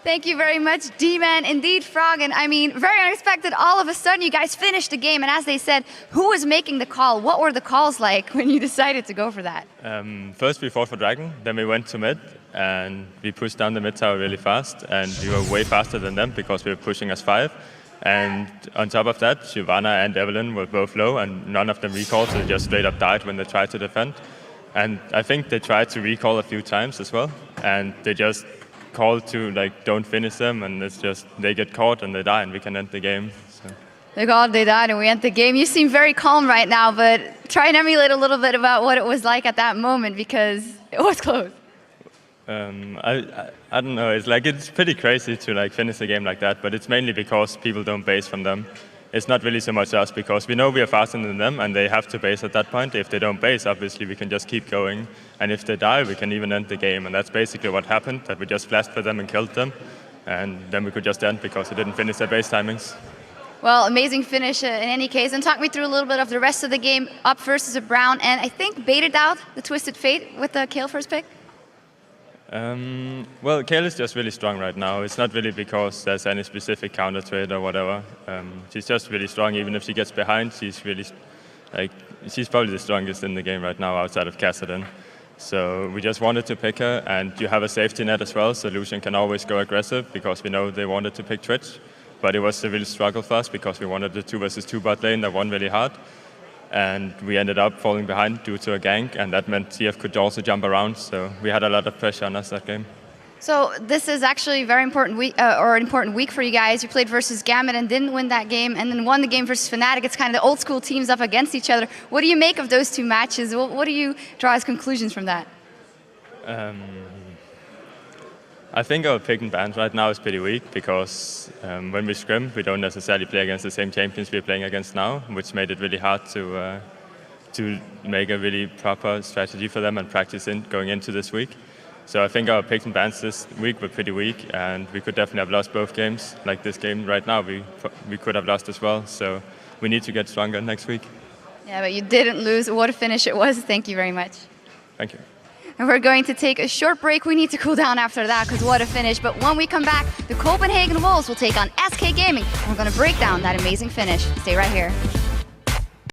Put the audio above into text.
Thank you very much, D-Man. Indeed, Frog, and I mean, very unexpected. All of a sudden, you guys finished the game, and as they said, who was making the call? What were the calls like when you decided to go for that? First we fought for Dragon, then we went to mid, and we pushed down the mid tower really fast, and we were way faster than them because we were pushing us 5. And on top of that, Shyvana and Evelyn were both low, and none of them recalled, so they just straight up died when they tried to defend. And I think they tried to recall a few times as well, and they just called to like don't finish them, and it's just they get caught and they die, and we can end the game. So. They called, they died, and we end the game. You seem very calm right now, but try and emulate a little bit about what it was like at that moment because it was close. I don't know. It's pretty crazy to like finish a game like that, but it's mainly because people don't base from them. It's not really so much us because we know we are faster than them and they have to base at that point. If they don't base, obviously we can just keep going. And if they die, we can even end the game. And that's basically what happened, that we just flashed for them and killed them. And then we could just end because they didn't finish their base timings. Well, amazing finish in any case. And talk me through a little bit of the rest of the game. Up versus a Brown, and I think baited out the Twisted Fate with the Kayle first pick. Well, Kayle is just really strong right now. It's not really because there's any specific counter to it or whatever. She's just really strong. Even if she gets behind, she's really, she's probably the strongest in the game right now outside of Kassadin. So we just wanted to pick her, and you have a safety net as well, so Lucian can always go aggressive because we know they wanted to pick Twitch. But it was a real struggle for us because we wanted the 2 versus 2 bot lane that won really hard. And we ended up falling behind due to a gank, and that meant TF could also jump around, so we had a lot of pressure on us that game. So this is actually a very important week, important week for you guys. You played versus Gambit and didn't win that game, and then won the game versus Fnatic. It's kind of the old school teams up against each other. What do you make of those 2 matches? What do you draw as conclusions from that? I think our pick and ban right now is pretty weak because when we scrim, we don't necessarily play against the same champions we're playing against now, which made it really hard to make a really proper strategy for them and practice going into this week. So I think our pick and bans this week were pretty weak, and we could definitely have lost both games. Like this game right now, we could have lost as well. So we need to get stronger next week. Yeah, but you didn't lose. What a finish it was. Thank you very much. Thank you. And we're going to take a short break. We need to cool down after that because what a finish. But when we come back, the Copenhagen Wolves will take on SK Gaming. And we're going to break down that amazing finish. Stay right here.